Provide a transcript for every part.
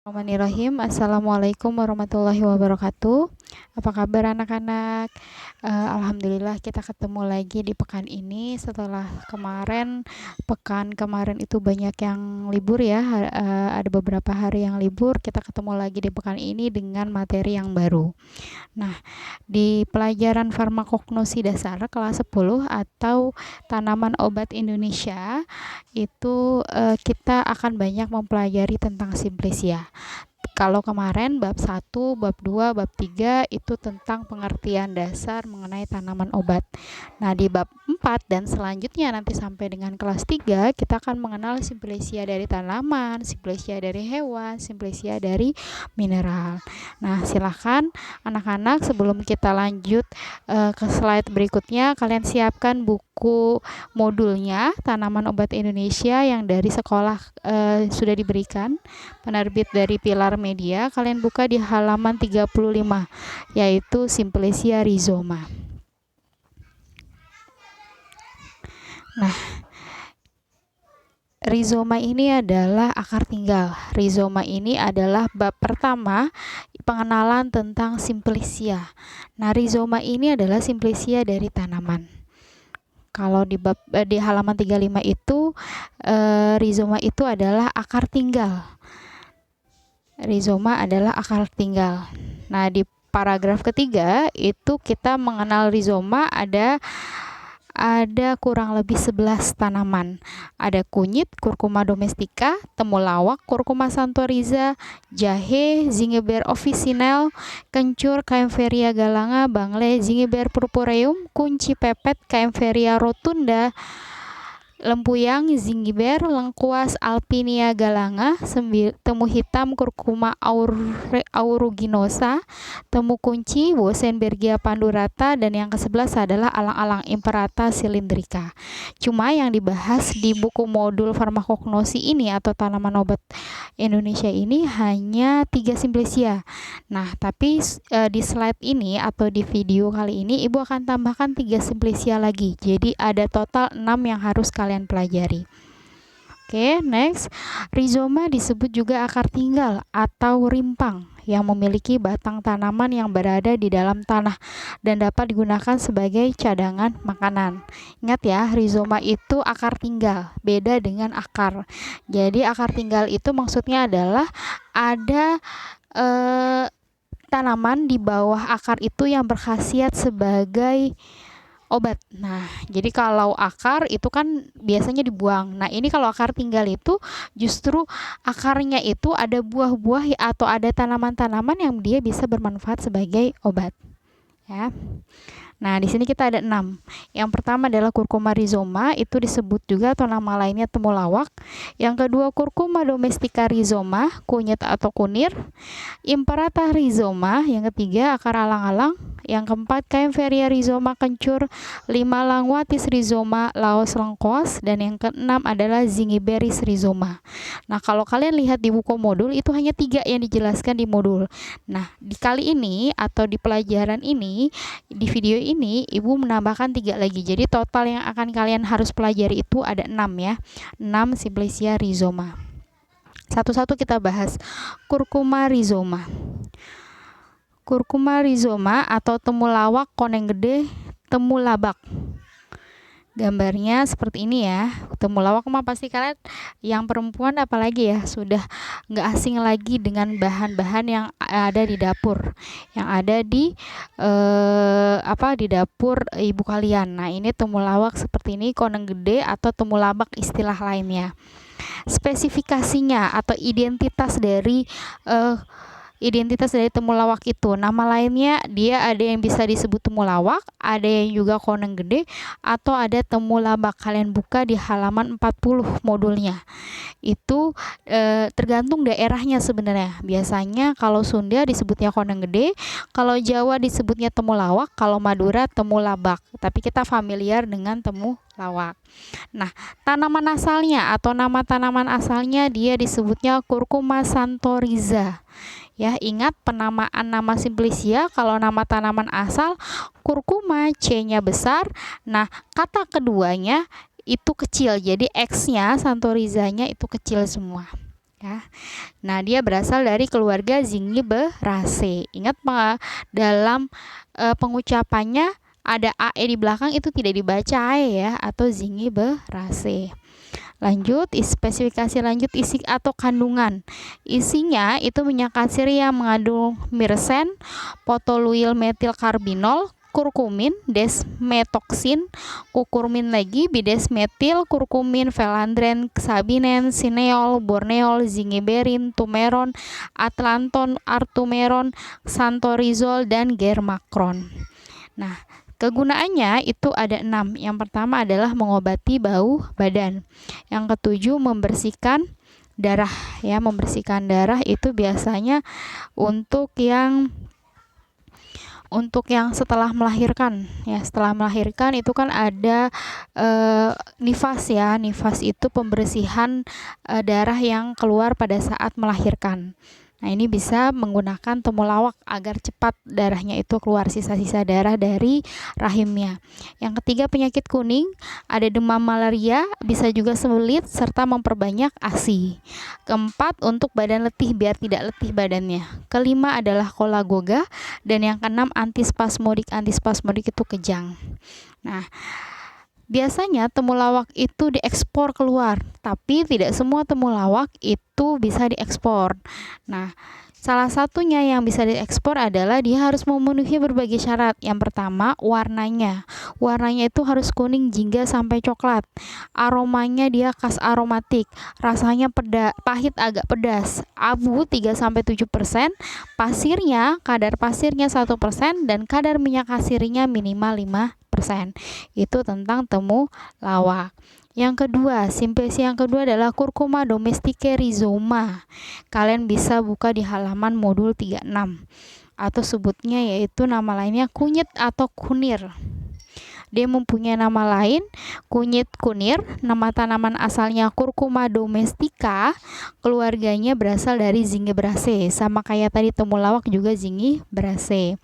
Bismillahirrahmanirrahim. Assalamualaikum warahmatullahi wabarakatuh. Apa kabar anak-anak? Alhamdulillah kita ketemu lagi di pekan ini setelah pekan kemarin itu banyak yang libur ya. Ada beberapa hari yang libur. Kita ketemu lagi di pekan ini dengan materi yang baru. Nah, di pelajaran farmakognosi dasar kelas 10 atau tanaman obat Indonesia itu kita akan banyak mempelajari tentang Simplicia. Kalau kemarin bab 1, bab 2, bab 3 itu tentang pengertian dasar mengenai tanaman obat. Nah, di bab 4 dan selanjutnya nanti sampai dengan kelas 3 kita akan mengenal Simplicia dari tanaman, Simplicia dari hewan, Simplicia dari mineral. Nah, silahkan anak-anak sebelum kita lanjut ke slide berikutnya, kalian siapkan buku modulnya Tanaman Obat Indonesia yang dari sekolah sudah diberikan, penerbit dari Pilar Media. Kalian buka di halaman 35 yaitu Simplicia rhizoma. Nah, rhizoma ini adalah akar tinggal. Rhizoma ini adalah bab pertama pengenalan tentang Simplicia. Nah, rhizoma ini adalah Simplicia dari tanaman. Kalau di halaman 35 itu rhizoma itu adalah akar tinggal. Rhizoma adalah akar tinggal. Nah, di paragraf ketiga itu kita mengenal rhizoma ada kurang lebih 11 tanaman. Ada kunyit, Curcuma domestica, temulawak, Curcuma santoriza, jahe, Zingiber officinale, kencur, Kaempferia galanga, bangle, Zingiber purpureum, kunci pepet, Kaempferia rotunda, lempuyang, Zingiber, lengkuas, Alpinia galanga, temu hitam, Curcuma aeruginosa, temu kunci, Bosenbergia pandurata, dan yang ke-11 adalah alang-alang Imperata cylindrica. Cuma yang dibahas di buku modul farmakognosi ini atau tanaman obat Indonesia ini hanya 3 Simplicia. Nah, tapi di slide ini atau di video kali ini Ibu akan tambahkan 3 Simplicia lagi. Jadi ada total 6 yang harus kalian pelajari. Oke, next. Rhizoma disebut juga akar tinggal atau rimpang yang memiliki batang tanaman yang berada di dalam tanah dan dapat digunakan sebagai cadangan makanan. Ingat ya, rhizoma itu akar tinggal, beda dengan akar. Jadi akar tinggal itu maksudnya adalah ada tanaman di bawah akar itu yang berkhasiat sebagai obat. Nah, jadi kalau akar itu kan biasanya dibuang. Nah, ini kalau akar tinggal itu justru akarnya itu ada buah-buah atau ada tanaman-tanaman yang dia bisa bermanfaat sebagai obat. Ya. Nah, di sini kita ada 6. Yang pertama adalah Curcuma rhizoma, itu disebut juga atau nama lainnya temulawak. Yang kedua Curcuma domestica rhizoma, kunyit atau kunir. Imperata rhizoma, yang ketiga akar alang-alang. Yang keempat Kaempferia rhizoma kencur, 5 Langwatis rhizoma, Laos lengkoas, dan yang keenam adalah Zingiberis rhizoma. Nah, kalau kalian lihat di buku modul itu hanya 3 yang dijelaskan di modul. Nah, di kali ini atau di pelajaran ini, di video ini Ibu menambahkan 3 lagi. Jadi total yang akan kalian harus pelajari itu ada 6 ya. 6 Simplicia rhizoma. Satu-satu kita bahas. Curcuma rhizoma. Curcuma rhizoma atau temulawak koneng gede, temulabak. Gambarnya seperti ini ya. Temulawak mah pasti kalian yang perempuan apalagi ya sudah nggak asing lagi dengan bahan-bahan yang ada di dapur, yang ada di di dapur ibu kalian. Nah, ini temulawak seperti ini, koneng gede atau temulabak istilah lainnya. Spesifikasinya atau identitas dari temulawak itu, nama lainnya dia ada yang bisa disebut temulawak, ada yang juga koneng gede, atau ada temulabak. Kalian buka di halaman 40 modulnya. Itu tergantung daerahnya sebenarnya. Biasanya kalau Sunda disebutnya koneng gede, kalau Jawa disebutnya temulawak, kalau Madura temulabak. Tapi kita familiar dengan temulawak. Nah, tanaman asalnya atau nama tanaman asalnya dia disebutnya Curcuma santoriza. Ya, ingat penamaan nama Simplicia, kalau nama tanaman asal Curcuma, C-nya besar. Nah, kata keduanya itu kecil. Jadi X-nya santorizanya itu kecil semua. ya. Nah, dia berasal dari keluarga Zingiberaceae. Ingat dalam pengucapannya ada AE di belakang itu tidak dibaca AE ya, atau Zingiberaceae. Lanjut, spesifikasi lanjut isi atau kandungan. Isinya itu minyak kasir yang mengandung myrcen, potoluil metil karbinol, kurkumin, desmetoksin, kukurmin lagi, bidesmetil, kurkumin, felandren, sabinen, sineol, borneol, zingiberin, tumeron, atlanton, artumeron, santorizol, dan germakron. Nah, kegunaannya itu ada 6. Yang pertama adalah mengobati bau badan. Yang ketujuh, membersihkan darah ya. Membersihkan darah itu biasanya untuk yang setelah melahirkan ya. Setelah melahirkan itu kan ada nifas ya. Nifas itu pembersihan darah yang keluar pada saat melahirkan. Nah, ini bisa menggunakan temulawak agar cepat darahnya itu keluar, sisa-sisa darah dari rahimnya. Yang ketiga, penyakit kuning, ada demam malaria, bisa juga sembelit serta memperbanyak ASI. Keempat, untuk badan letih biar tidak letih badannya. Kelima adalah kolagoga, dan yang keenam antispasmodik. Antispasmodik itu kejang. Nah, biasanya temulawak itu diekspor keluar, tapi tidak semua temulawak itu bisa diekspor. Nah, salah satunya yang bisa diekspor adalah dia harus memenuhi berbagai syarat. Yang pertama, warnanya. Warnanya itu harus kuning jingga sampai coklat. Aromanya dia khas aromatik. Rasanya pahit agak pedas. Abu 3-7%, kadar pasirnya 1%, dan kadar minyak kasirnya minimal 5%. Itu tentang temulawak. Yang kedua, simplesi yang kedua adalah Curcuma domestica rhizoma. Kalian bisa buka di halaman modul 36. Atau sebutnya yaitu nama lainnya kunyit atau kunir. Dia mempunyai nama lain, kunyit kunir. Nama tanaman asalnya Curcuma domestica. Keluarganya berasal dari Zingiberaceae. Sama kayak tadi temulawak juga Zingiberaceae.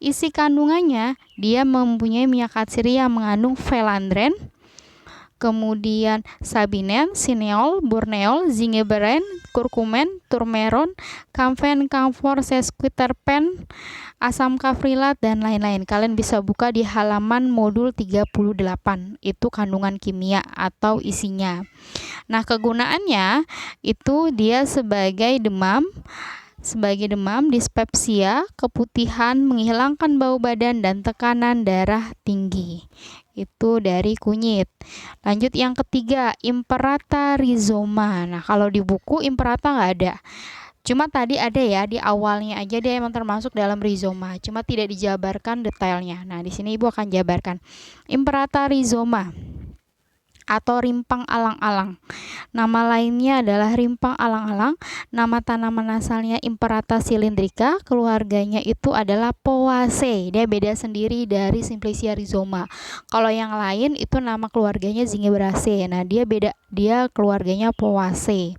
Isi kandungannya, dia mempunyai minyak kasir yang mengandung felandren, kemudian sabinen, sineol, borneol, zingiberin, kurkumen, turmeron, kamfen, kamfor, sesquiterpen, asam kafrilat, dan lain-lain. Kalian bisa buka di halaman modul 38. Itu kandungan kimia atau isinya. Nah, kegunaannya itu dia sebagai demam, dispepsia, keputihan, menghilangkan bau badan, dan tekanan darah tinggi. Itu dari kunyit. Lanjut yang ketiga, Imperata rhizoma. Nah, kalau di buku Imperata nggak ada. Cuma tadi ada ya, di awalnya aja dia emang termasuk dalam rhizoma. Cuma tidak dijabarkan detailnya. Nah, di sini Ibu akan jabarkan. Imperata rhizoma atau rimpang alang-alang. Nama lainnya adalah rimpang alang-alang. Nama tanaman asalnya Imperata cylindrica. Keluarganya itu adalah Poaceae. Dia beda sendiri dari Simplicia rhizoma. Kalau yang lain itu nama keluarganya Zingiberaceae. Nah, dia keluarganya Poaceae.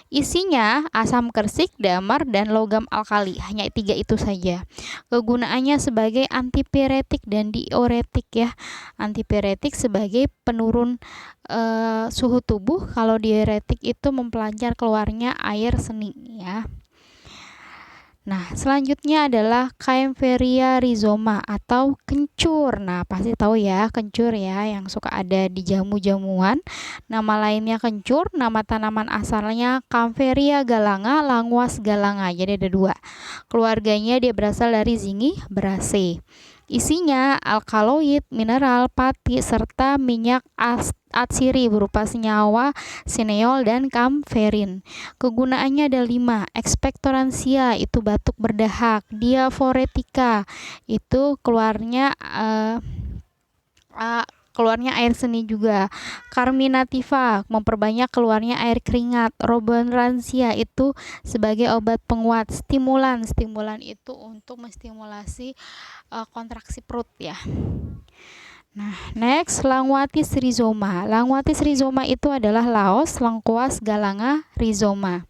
Isinya asam kersik, damar, dan logam alkali. Hanya 3 itu saja. Kegunaannya sebagai antipiretik dan diuretik ya. Antipiretik sebagai penurun suhu tubuh. Kalau diuretik itu mempelancar keluarnya air seni ya. Nah, selanjutnya adalah Kaempferia rhizoma atau kencur. Nah, pasti tahu ya kencur ya, yang suka ada di jamu-jamuan. Nama lainnya kencur. Nama tanaman asalnya Kaempferia galanga, languas galanga. Jadi ada 2. Keluarganya dia berasal dari Zingiberaceae. Isinya alkaloid, mineral, pati, serta minyak atsiri berupa senyawa sineol dan kamferin. Kegunaannya ada 5. Ekspektoransia itu batuk berdahak. Diaphoretica itu keluarnya air seni juga. Carminativa memperbanyak keluarnya air keringat. Robonransia itu sebagai obat penguat. Stimulan itu untuk menstimulasi kontraksi perut ya. Nah, next, Languatis rhizoma itu adalah Laos, Lengkuas galanga rhizoma.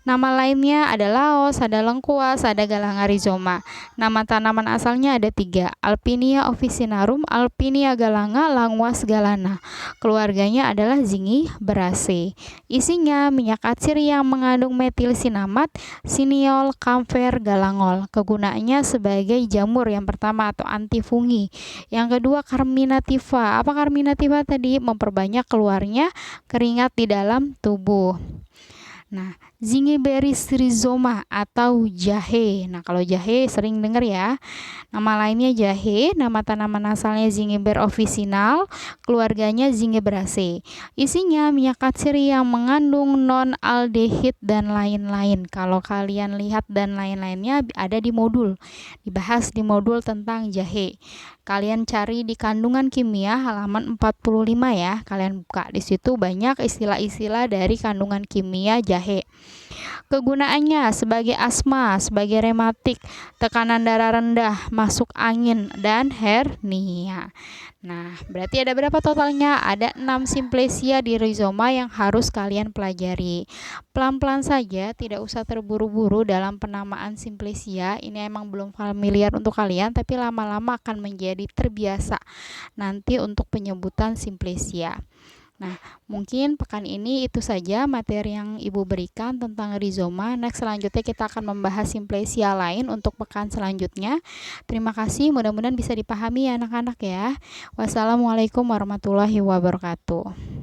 Nama lainnya ada laos, ada lengkuas, ada galanga rhizoma. Nama tanaman asalnya ada 3, Alpinia officinarum, Alpinia galanga, Languas galana. Keluarganya adalah Zingiberaceae. Isinya minyak atsir yang mengandung metilsinamat, siniol, kamfer, galangol. Kegunaannya sebagai jamur yang pertama atau antifungi. Yang kedua carminativa. Apa carminativa tadi? Memperbanyak keluarnya keringat di dalam tubuh. Nah, Zingiberis rhizoma atau jahe. Nah, kalau jahe sering dengar ya. Nama lainnya jahe, nama tanaman asalnya Zingiber officinal, keluarganya Zingiberaceae. Isinya minyak atsir yang mengandung non-aldehid dan lain-lain. Kalau kalian lihat dan lain-lainnya ada di modul. Dibahas di modul tentang jahe. Kalian cari di kandungan kimia halaman 45 ya. Kalian buka di situ banyak istilah-istilah dari kandungan kimia jahe. Kegunaannya sebagai asma, sebagai rematik, tekanan darah rendah, masuk angin, dan hernia. Nah, berarti ada berapa totalnya? Ada 6 simplesia di rhizoma yang harus kalian pelajari. Pelan-pelan saja, tidak usah terburu-buru dalam penamaan simplesia. Ini emang belum familiar untuk kalian, tapi lama-lama akan menjadi terbiasa nanti untuk penyebutan simplesia. Nah, mungkin pekan ini itu saja materi yang Ibu berikan tentang rhizoma. Next selanjutnya kita akan membahas simplesia lain untuk pekan selanjutnya. Terima kasih, mudah-mudahan bisa dipahami ya anak-anak ya. Wassalamualaikum warahmatullahi wabarakatuh.